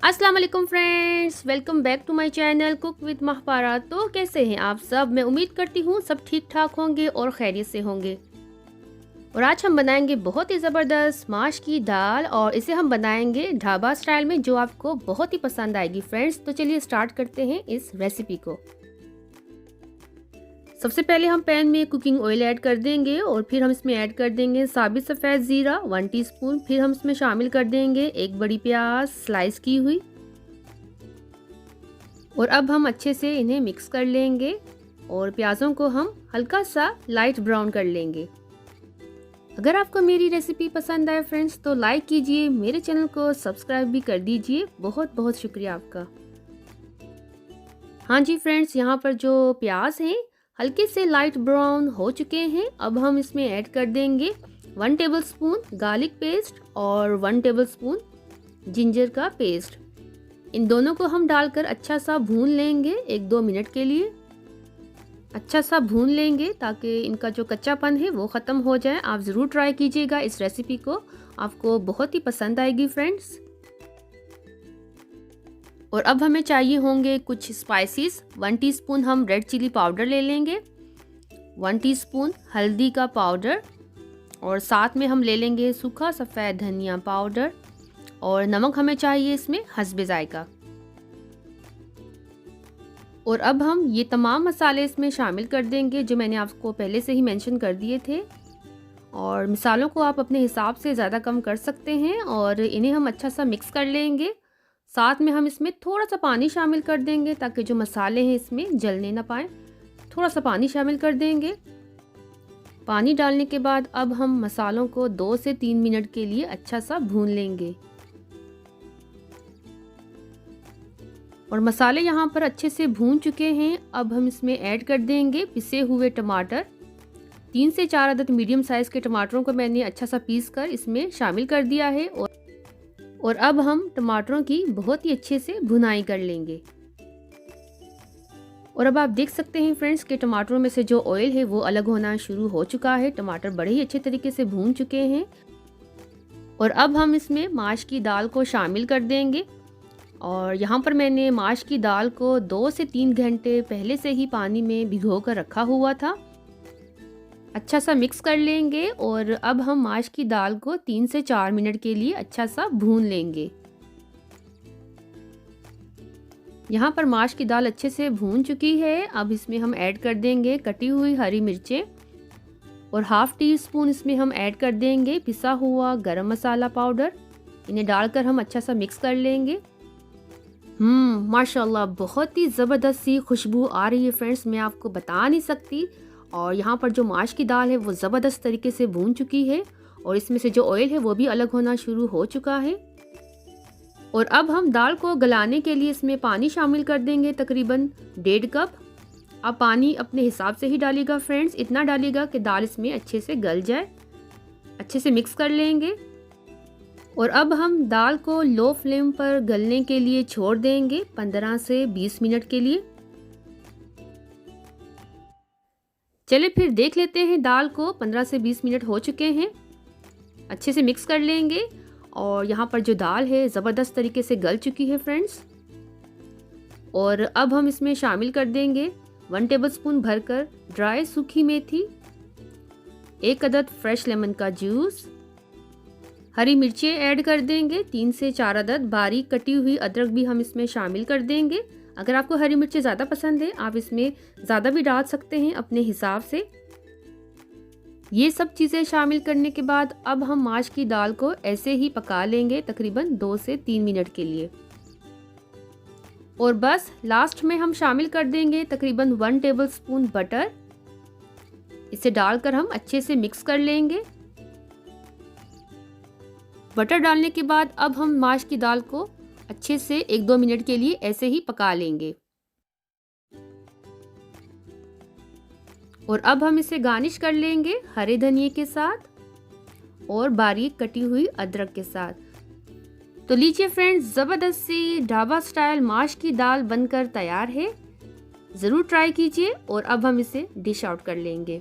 अस्सलाम वालेकुम friends, welcome back to my channel cook with Mahpara. तो कैसे हैं आप सब? मैं उम्मीद करती हूँ सब ठीक ठाक होंगे और खैरियत से होंगे। और आज हम बनाएंगे बहुत ही ज़बरदस्त माश की दाल, और इसे हम बनाएंगे ढाबा स्टाइल में, जो आपको बहुत ही पसंद आएगी फ्रेंड्स। तो चलिए स्टार्ट करते हैं इस रेसिपी को। सबसे पहले हम पैन में कुकिंग ऑयल ऐड कर देंगे और फिर हम इसमें ऐड कर देंगे साबित सफ़ेद ज़ीरा 1 टीस्पून। फिर हम इसमें शामिल कर देंगे एक बड़ी प्याज स्लाइस की हुई, और अब हम अच्छे से इन्हें मिक्स कर लेंगे और प्याज़ों को हम हल्का सा लाइट ब्राउन कर लेंगे। अगर आपको मेरी रेसिपी पसंद आए फ्रेंड्स तो लाइक कीजिए, मेरे चैनल को सब्सक्राइब भी कर दीजिए। बहुत बहुत शुक्रिया आपका। हाँ जी फ्रेंड्स, यहाँ पर जो प्याज हैं हल्के से लाइट ब्राउन हो चुके हैं। अब हम इसमें ऐड कर देंगे 1 टेबलस्पून गार्लिक पेस्ट और 1 टेबलस्पून जिंजर का पेस्ट। इन दोनों को हम डालकर अच्छा सा भून लेंगे 1-2 मिनट के लिए। अच्छा सा भून लेंगे ताकि इनका जो कच्चापन है वो ख़त्म हो जाए। आप ज़रूर ट्राई कीजिएगा इस रेसिपी को, आपको बहुत ही पसंद आएगी फ्रेंड्स। और अब हमें चाहिए होंगे कुछ स्पाइसेस। 1 टीस्पून हम रेड चिली पाउडर ले लेंगे, 1 टीस्पून हल्दी का पाउडर, और साथ में हम ले लेंगे सूखा सफ़ेद धनिया पाउडर, और नमक हमें चाहिए इसमें हस्बे जायका। और अब हम ये तमाम मसाले इसमें शामिल कर देंगे जो मैंने आपको पहले से ही मेंशन कर दिए थे। और मसालों को आप अपने हिसाब से ज़्यादा कम कर सकते हैं, और इन्हें हम अच्छा सा मिक्स कर लेंगे। साथ में हम इसमें थोड़ा सा पानी शामिल कर देंगे ताकि जो मसाले हैं इसमें जलने ना पाए। थोड़ा सा पानी शामिल कर देंगे। पानी डालने के बाद अब हम मसालों को 2 से 3 मिनट के लिए अच्छा सा भून लेंगे। और मसाले यहाँ पर अच्छे से भून चुके हैं। अब हम इसमें ऐड कर देंगे पिसे हुए टमाटर। 3 से 4 अदद मीडियम साइज़ के टमाटरों को मैंने अच्छा सा पीस कर इसमें शामिल कर दिया है। और अब हम टमाटरों की बहुत ही अच्छे से भुनाई कर लेंगे। और अब आप देख सकते हैं फ्रेंड्स कि टमाटरों में से जो ऑयल है वो अलग होना शुरू हो चुका है। टमाटर बड़े ही अच्छे तरीके से भून चुके हैं। और अब हम इसमें माश की दाल को शामिल कर देंगे। और यहाँ पर मैंने माश की दाल को 2 से 3 घंटे पहले से ही पानी में भिगो कर रखा हुआ था। अच्छा सा मिक्स कर लेंगे और अब हम माश की दाल को 3 से 4 मिनट के लिए अच्छा सा भून लेंगे। यहाँ पर माश की दाल अच्छे से भून चुकी है। अब इसमें हम ऐड कर देंगे कटी हुई हरी मिर्चें, और ½ टीस्पून इसमें हम ऐड कर देंगे पिसा हुआ गरम मसाला पाउडर। इन्हें डालकर हम अच्छा सा मिक्स कर लेंगे। माशाल्लाह बहुत ही ज़बरदस्त सी खुशबू आ रही है फ्रेंड्स, मैं आपको बता नहीं सकती। और यहाँ पर जो माश की दाल है वो ज़बरदस्त तरीके से भून चुकी है, और इसमें से जो ऑयल है वो भी अलग होना शुरू हो चुका है। और अब हम दाल को गलाने के लिए इसमें पानी शामिल कर देंगे, तकरीबन 1.5 कप। अब पानी अपने हिसाब से ही डालिएगा फ्रेंड्स, इतना डालिएगा कि दाल इसमें अच्छे से गल जाए। अच्छे से मिक्स कर लेंगे। और अब हम दाल को लो फ्लेम पर गलने के लिए छोड़ देंगे 15 से 20 मिनट के लिए। चलिए फिर देख लेते हैं दाल को। 15 से 20 मिनट हो चुके हैं। अच्छे से मिक्स कर लेंगे। और यहाँ पर जो दाल है ज़बरदस्त तरीके से गल चुकी है फ्रेंड्स। और अब हम इसमें शामिल कर देंगे 1 टेबलस्पून भरकर ड्राई सूखी मेथी, 1 अदद फ्रेश लेमन का जूस, हरी मिर्चें ऐड कर देंगे 3 से 4 अदद, बारीक कटी हुई अदरक भी हम इसमें शामिल कर देंगे। अगर आपको हरी मिर्चें ज़्यादा पसंद है आप इसमें ज़्यादा भी डाल सकते हैं अपने हिसाब से। ये सब चीज़ें शामिल करने के बाद अब हम माश की दाल को ऐसे ही पका लेंगे तकरीबन 2 से 3 मिनट के लिए। और बस लास्ट में हम शामिल कर देंगे तकरीबन 1 टेबलस्पून बटर। इसे डालकर हम अच्छे से मिक्स कर लेंगे। बटर डालने के बाद अब हम माश की दाल को अच्छे से 1-2 मिनट के लिए ऐसे ही पका लेंगे। और अब हम इसे गार्निश कर लेंगे हरे धनिए के साथ और बारीक कटी हुई अदरक के साथ। तो लीजिए फ्रेंड्स, ज़बरदस्त सी ढाबा स्टाइल माश की दाल बनकर तैयार है। ज़रूर ट्राई कीजिए। और अब हम इसे डिश आउट कर लेंगे।